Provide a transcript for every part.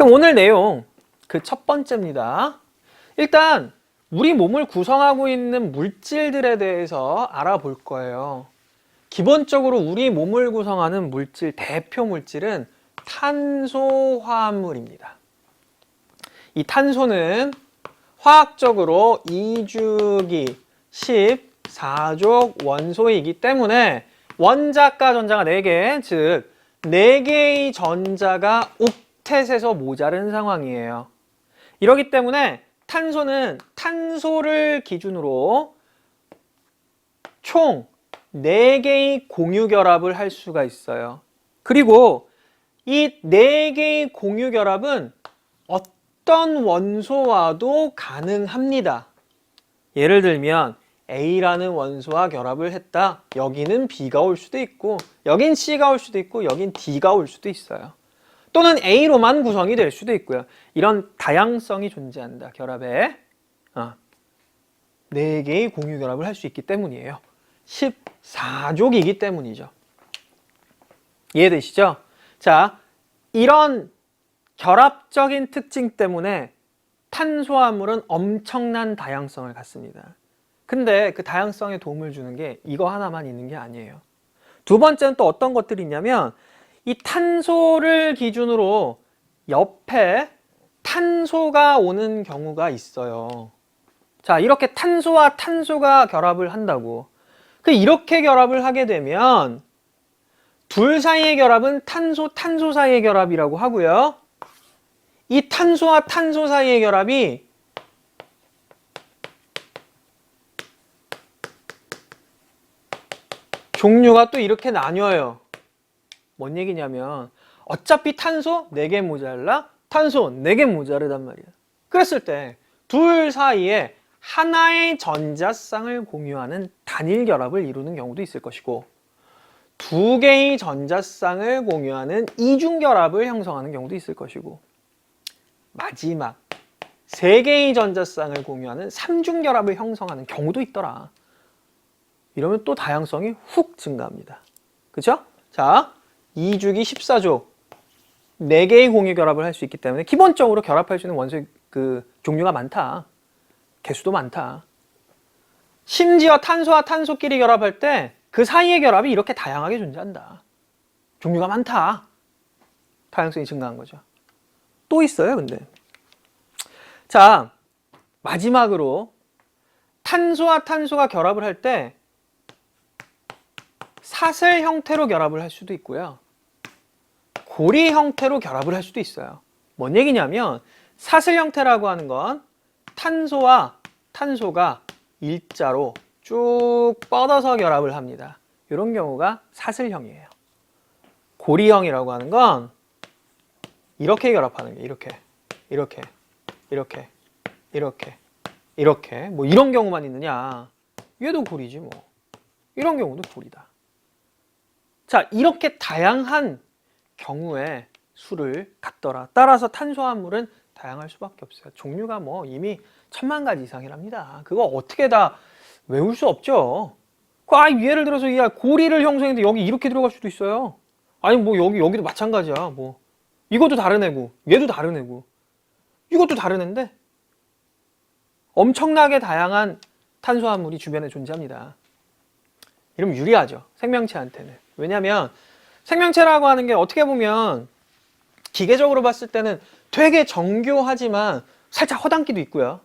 그럼 오늘 내용 그 첫 번째입니다. 일단 우리 몸을 구성하고 있는 물질들에 대해서 알아볼 거예요. 기본적으로 우리 몸을 구성하는 물질, 대표 물질은 탄소화합물입니다. 이 탄소는 화학적으로 이주기 14족 원소이기 때문에 원자과 전자가 4개, 즉 4개의 전자가 옥텟에서 모자른 상황이에요. 이렇기 때문에 탄소는 탄소를 기준으로 총 4개의 공유결합을 할 수가 있어요. 그리고 이 4개의 공유결합은 어떤 원소와도 가능합니다. 예를 들면 A라는 원소와 결합을 했다. 여기는 B가 올 수도 있고 여긴 C가 올 수도 있고 여긴 D가 올 수도 있어요. 또는 A로만 구성이 될 수도 있고요. 이런 다양성이 존재한다. 결합에 4개의 공유결합을 할 수 있기 때문이에요. 14족이기 때문이죠. 이해되시죠? 자, 이런 결합적인 특징 때문에 탄소화물은 엄청난 다양성을 갖습니다. 근데 그 다양성에 도움을 주는 게 이거 하나만 있는 게 아니에요. 두 번째는 또 어떤 것들이 있냐면 이 탄소를 기준으로 옆에 탄소가 오는 경우가 있어요. 자, 이렇게 탄소와 탄소가 결합을 한다고. 이렇게 결합을 하게 되면 둘 사이의 결합은 탄소 사이의 결합이라고 하고요. 이 탄소와 탄소 사이의 결합이 종류가 또 이렇게 나뉘어요. 뭔 얘기냐면 어차피 탄소 4개 모자라, 탄소 4개 모자르단 말이야. 그랬을 때 둘 사이에 하나의 전자쌍을 공유하는 단일 결합을 이루는 경우도 있을 것이고 2개의 전자쌍을 공유하는 이중 결합을 형성하는 경우도 있을 것이고 마지막 3개의 전자쌍을 공유하는 삼중 결합을 형성하는 경우도 있더라. 이러면 또 다양성이 훅 증가합니다. 그쵸? 자, 2주기 14족 4개의 공유 결합을 할 수 있기 때문에 기본적으로 결합할 수 있는 원소의 종류가 많다. 개수도 많다. 심지어 탄소와 탄소끼리 결합할 때 그 사이의 결합이 이렇게 다양하게 존재한다. 종류가 많다. 다양성이 증가한 거죠. 또 있어요, 근데. 자, 마지막으로 탄소와 탄소가 결합을 할 때 사슬 형태로 결합을 할 수도 있고요. 고리 형태로 결합을 할 수도 있어요. 뭔 얘기냐면 사슬 형태라고 하는 건 탄소와 탄소가 일자로 쭉 뻗어서 결합을 합니다. 이런 경우가 사슬형이에요. 고리형이라고 하는 건 이렇게 결합하는 게 이렇게 뭐 이런 경우만 있느냐. 얘도 고리지 뭐. 이런 경우도 고리다. 자, 이렇게 다양한 경우의 수를 갖더라. 따라서 탄소화물은 다양할 수밖에 없어요. 종류가 뭐 이미 1000만 가지 이상이랍니다. 그거 어떻게 다 외울 수 없죠. 예를 들어서 고리를 형성했는데 여기 이렇게 들어갈 수도 있어요. 아니 뭐 여기도 마찬가지야. 뭐 이것도 다른 애고 얘도 다른 애고 이것도 다른 애인데 엄청나게 다양한 탄소화물이 주변에 존재합니다. 이러면 유리하죠. 생명체한테는. 왜냐하면 생명체라고 하는 게 어떻게 보면 기계적으로 봤을 때는 되게 정교하지만 살짝 허당기도 있고요.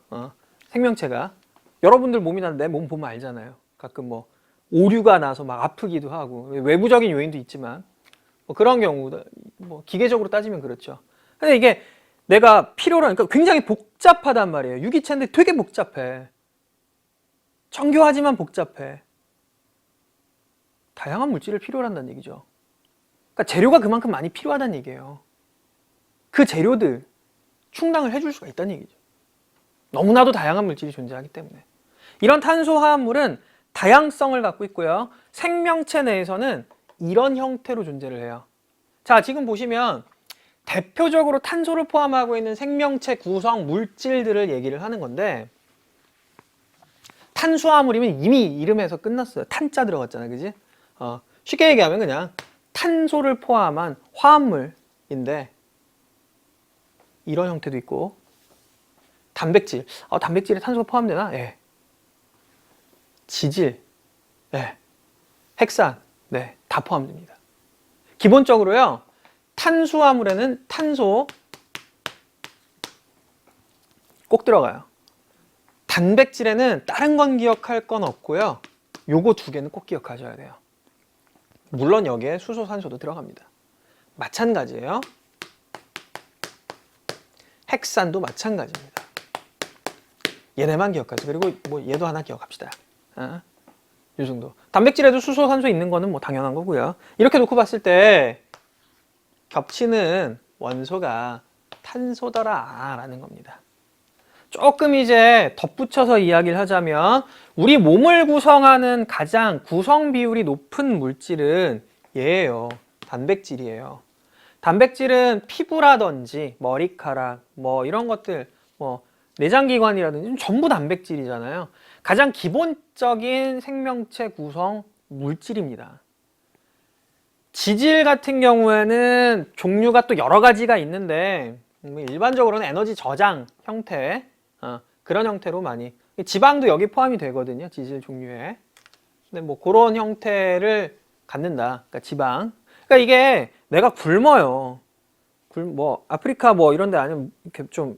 생명체가. 여러분들 몸이나 내 몸 보면 알잖아요. 가끔 뭐 오류가 나서 막 아프기도 하고 외부적인 요인도 있지만 뭐 그런 경우도 뭐 기계적으로 따지면 그렇죠. 근데 이게 내가 필요로 하니까 굉장히 복잡하단 말이에요. 유기체인데 되게 복잡해. 정교하지만 복잡해. 다양한 물질을 필요로 한다는 얘기죠. 그러니까 재료가 그만큼 많이 필요하다는 얘기예요. 그 재료들 충당을 해줄 수가 있다는 얘기죠. 너무나도 다양한 물질이 존재하기 때문에. 이런 탄소화합물은 다양성을 갖고 있고요. 생명체 내에서는 이런 형태로 존재를 해요. 자, 지금 보시면 대표적으로 탄소를 포함하고 있는 생명체 구성 물질들을 얘기를 하는 건데 탄수화물이면 이미 이름에서 끝났어요. 탄자 들어갔잖아요. 그지? 쉽게 얘기하면 그냥 탄소를 포함한 화합물인데 이런 형태도 있고, 단백질. 단백질에 탄소가 포함되나? 예. 지질, 예. 핵산, 네, 다 포함됩니다. 기본적으로요, 탄수화물에는 탄소 꼭 들어가요. 단백질에는 다른 건 기억할 건 없고요. 요거 두 개는 꼭 기억하셔야 돼요. 물론 여기에 수소, 산소도 들어갑니다. 마찬가지예요. 핵산도 마찬가지입니다. 얘네만 기억하죠. 그리고 뭐 얘도 하나 기억합시다. 이 정도. 단백질에도 수소, 산소 있는 거는 뭐 당연한 거고요. 이렇게 놓고 봤을 때 겹치는 원소가 탄소더라 라는 겁니다. 조금 이제 덧붙여서 이야기를 하자면 우리 몸을 구성하는 가장 구성 비율이 높은 물질은 얘예요. 단백질이에요. 단백질은 피부라든지 머리카락 뭐 이런 것들 뭐 내장기관이라든지 전부 단백질이잖아요. 가장 기본적인 생명체 구성 물질입니다. 지질 같은 경우에는 종류가 또 여러 가지가 있는데 일반적으로는 에너지 저장 형태 그런 형태로 많이, 지방도 여기 포함이 되거든요. 지질 종류에. 근데 뭐 그런 형태를 갖는다. 그러니까 지방. 그러니까 이게 내가 굶어요. 뭐 아프리카 뭐 이런 데 아니면 이렇게 좀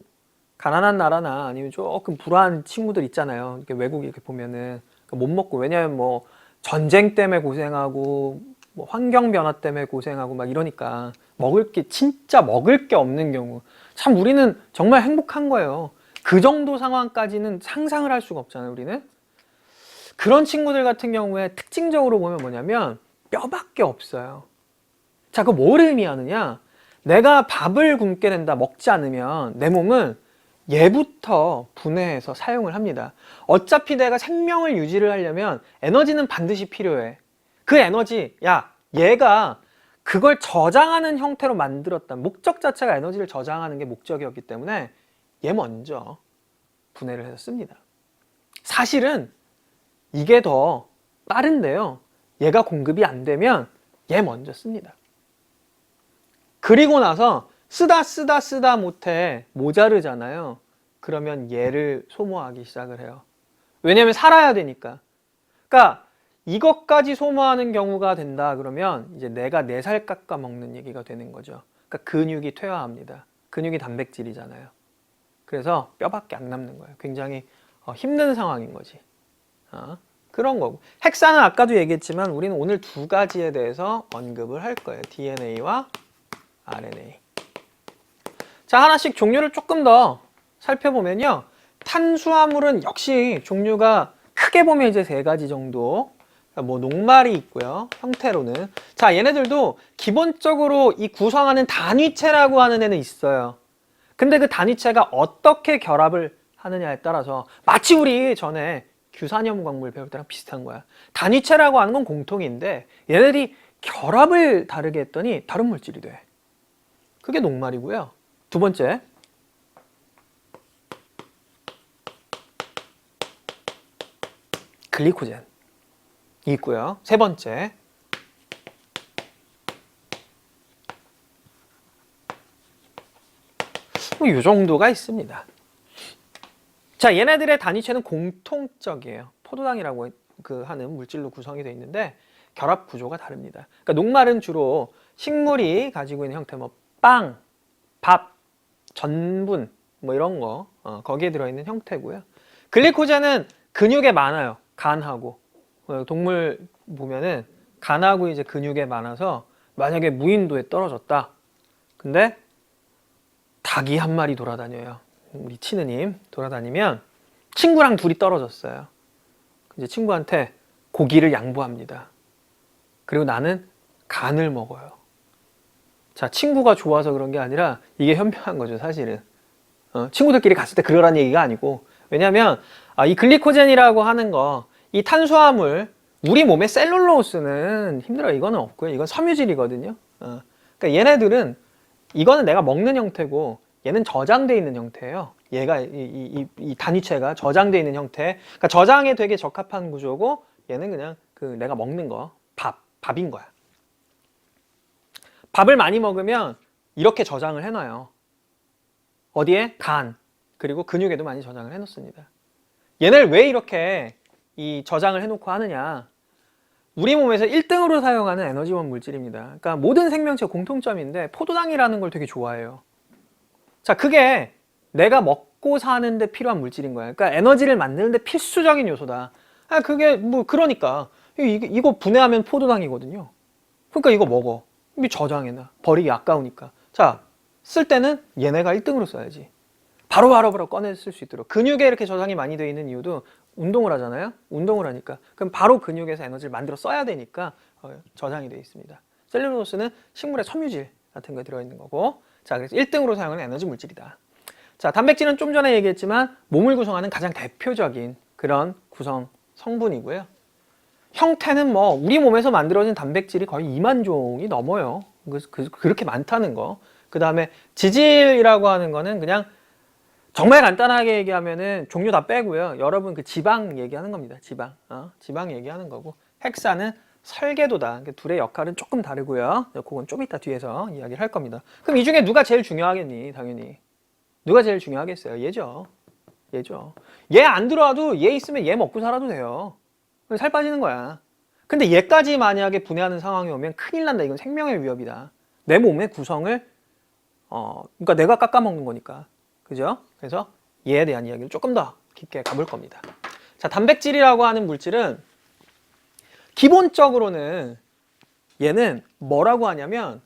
가난한 나라나 아니면 조금 불우한 친구들 있잖아요. 이렇게 외국 이렇게 보면은 못 먹고, 왜냐면 뭐 전쟁 때문에 고생하고 뭐 환경 변화 때문에 고생하고 막 이러니까 진짜 먹을 게 없는 경우, 참 우리는 정말 행복한 거예요. 그 정도 상황까지는 상상을 할 수가 없잖아요, 우리는. 그런 친구들 같은 경우에 특징적으로 보면 뭐냐면 뼈밖에 없어요. 자, 그거 뭘 의미하느냐? 내가 밥을 굶게 된다, 먹지 않으면 내 몸은 얘부터 분해해서 사용을 합니다. 어차피 내가 생명을 유지를 하려면 에너지는 반드시 필요해. 그 에너지, 얘가 그걸 저장하는 형태로 만들었다. 목적 자체가 에너지를 저장하는 게 목적이었기 때문에 얘 먼저 분해를 해서 씁니다. 사실은 이게 더 빠른데요. 얘가 공급이 안 되면 얘 먼저 씁니다. 그리고 나서 쓰다 못해 모자르잖아요. 그러면 얘를 소모하기 시작을 해요. 왜냐면 살아야 되니까. 그러니까 이것까지 소모하는 경우가 된다 그러면 이제 내가 4살 깎아 먹는 얘기가 되는 거죠. 그러니까 근육이 퇴화합니다. 근육이 단백질이잖아요. 그래서 뼈밖에 안 남는 거예요. 굉장히 힘든 상황인 거지. 그런 거고. 핵산은 아까도 얘기했지만 우리는 오늘 두 가지에 대해서 언급을 할 거예요. DNA와 RNA. 자, 하나씩 종류를 조금 더 살펴보면요. 탄수화물은 역시 종류가 크게 보면 이제 3가지 정도. 뭐 녹말이 있고요. 형태로는. 자, 얘네들도 기본적으로 이 구성하는 단위체라고 하는 애는 있어요. 근데 그 단위체가 어떻게 결합을 하느냐에 따라서 마치 우리 전에 규산염 광물 배울 때랑 비슷한 거야. 단위체라고 하는 건 공통인데 얘네들이 결합을 다르게 했더니 다른 물질이 돼. 그게 녹말이고요. 두 번째, 글리코젠 있고요. 세 번째, 이 정도가 있습니다. 자, 얘네들의 단위체는 공통적이에요. 포도당이라고 하는 물질로 구성이 되어 있는데 결합 구조가 다릅니다. 그러니까 녹말은 주로 식물이 가지고 있는 형태, 뭐 빵, 밥, 전분 뭐 이런 거 거기에 들어있는 형태고요. 글리코젠은 근육에 많아요. 간하고 동물 보면은 간하고 이제 근육에 많아서 만약에 무인도에 떨어졌다. 근데 닭이 한 마리 돌아다녀요. 우리 치느님 돌아다니면 친구랑 둘이 떨어졌어요. 이제 친구한테 고기를 양보합니다. 그리고 나는 간을 먹어요. 자, 친구가 좋아서 그런 게 아니라 이게 현명한 거죠, 사실은. 친구들끼리 갔을 때 그러란 얘기가 아니고, 왜냐면 이 글리코젠이라고 하는 거, 이 탄수화물, 우리 몸에 셀룰로스는 힘들어요. 이거는 없고요. 이건 섬유질이거든요. 그러니까 얘네들은 이거는 내가 먹는 형태고 얘는 저장돼 있는 형태예요. 얘가 이 단위체가 저장돼 있는 형태. 그러니까 저장에 되게 적합한 구조고 얘는 그냥 내가 먹는 거, 밥인 거야. 밥을 많이 먹으면 이렇게 저장을 해놔요. 어디에? 간, 그리고 근육에도 많이 저장을 해놓습니다. 얘네를 왜 이렇게 이 저장을 해놓고 하느냐? 우리 몸에서 1등으로 사용하는 에너지원 물질입니다. 그러니까 모든 생명체 공통점인데 포도당이라는 걸 되게 좋아해요. 자, 그게 내가 먹고 사는데 필요한 물질인 거야. 그러니까 에너지를 만드는데 필수적인 요소다. 아, 그게 뭐 그러니까 이거 분해하면 포도당이거든요. 그러니까 이거 먹어. 이거 저장해놔. 버리기 아까우니까. 자, 쓸 때는 얘네가 1등으로 써야지. 바로 꺼내 쓸 수 있도록. 근육에 이렇게 저장이 많이 되어 있는 이유도 운동을 하잖아요. 운동을 하니까. 그럼 바로 근육에서 에너지를 만들어 써야 되니까 저장이 되어 있습니다. 셀룰로스는 식물의 섬유질 같은 거 들어있는 거고. 자, 그래서 1등으로 사용하는 에너지 물질이다. 자, 단백질은 좀 전에 얘기했지만 몸을 구성하는 가장 대표적인 그런 구성 성분이고요. 형태는 뭐 우리 몸에서 만들어진 단백질이 거의 2만 종이 넘어요. 그렇게 많다는 거. 그 다음에 지질이라고 하는 거는 그냥 정말 간단하게 얘기하면은 종류 다 빼고요. 여러분 그 지방 얘기하는 겁니다. 지방 얘기하는 거고. 핵산은 설계도다. 둘의 역할은 조금 다르고요. 그건 좀 이따 뒤에서 이야기를 할 겁니다. 그럼 이 중에 누가 제일 중요하겠니? 당연히. 누가 제일 중요하겠어요? 얘죠. 얘 안 들어와도 얘 있으면 얘 먹고 살아도 돼요. 살 빠지는 거야. 근데 얘까지 만약에 분해하는 상황이 오면 큰일 난다. 이건 생명의 위협이다. 내 몸의 구성을 그러니까 내가 깎아먹는 거니까. 그죠? 그래서 얘에 대한 이야기를 조금 더 깊게 가볼 겁니다. 자, 단백질이라고 하는 물질은 기본적으로는 얘는 뭐라고 하냐면